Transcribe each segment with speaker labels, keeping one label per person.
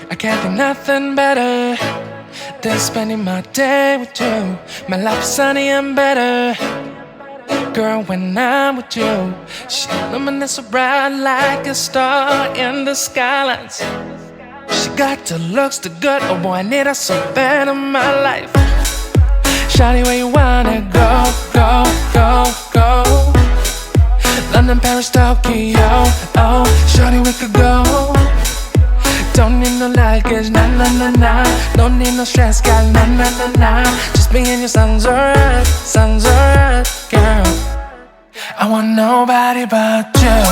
Speaker 1: I can't think nothing better than spending my day with you. My life is sunny and better, girl, when I'm with you. She luminous so bright like a star in the skylines. She got the looks, the good, oh boy, I need her so bad in my life. Shawty, where you wanna go, go, go, go? London, Paris, Tokyo, oh, shawty, we could go.Don't need no luggage, nah, nah, nah, nah. Don't need no stress, girl, nah, nah, nah, nah. Just me and you sounds alright, girl. I want nobody but you.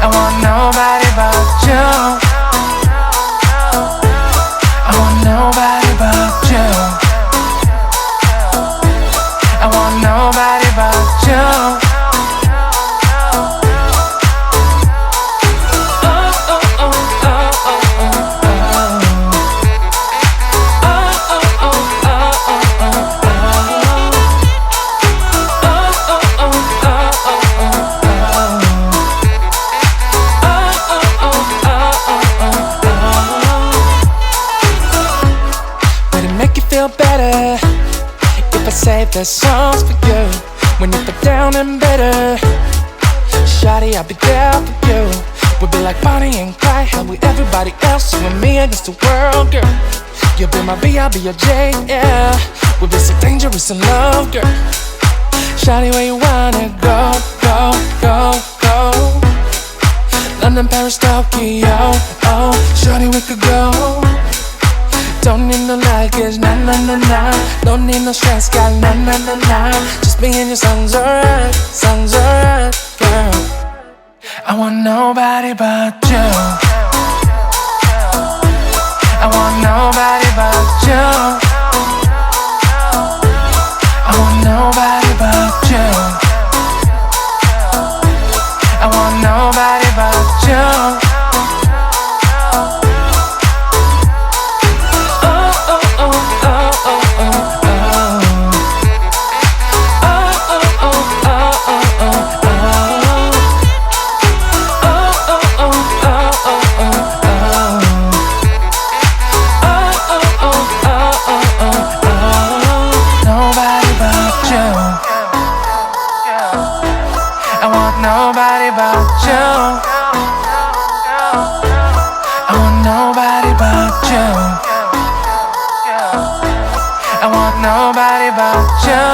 Speaker 1: I want nobody but you. I want nobody but you. I want nobody but you.Feel better if I save the songs for you. When you feel down and bitter, shawty, I'll be there for you. We'll be like Bonnie and Clyde, how we everybody else, you and me against the world, girl. You'll be my B, I'll be your J, yeah. We'll be so dangerous in love, girl. Shawty, where you wanna go, go, go, go? London, Paris, Tokyo, oh, shawty, we could go.Don't need no luggage, nah, nah, nah, nah. Don't need no stress, girl, nah, nah, nah, nah. Just me and you sounds alright, girl. I want nobody but you. I want nobody but you. I want nobody but you. I want nobody but you.Nobody but you. I want nobody but you. I want nobody but you.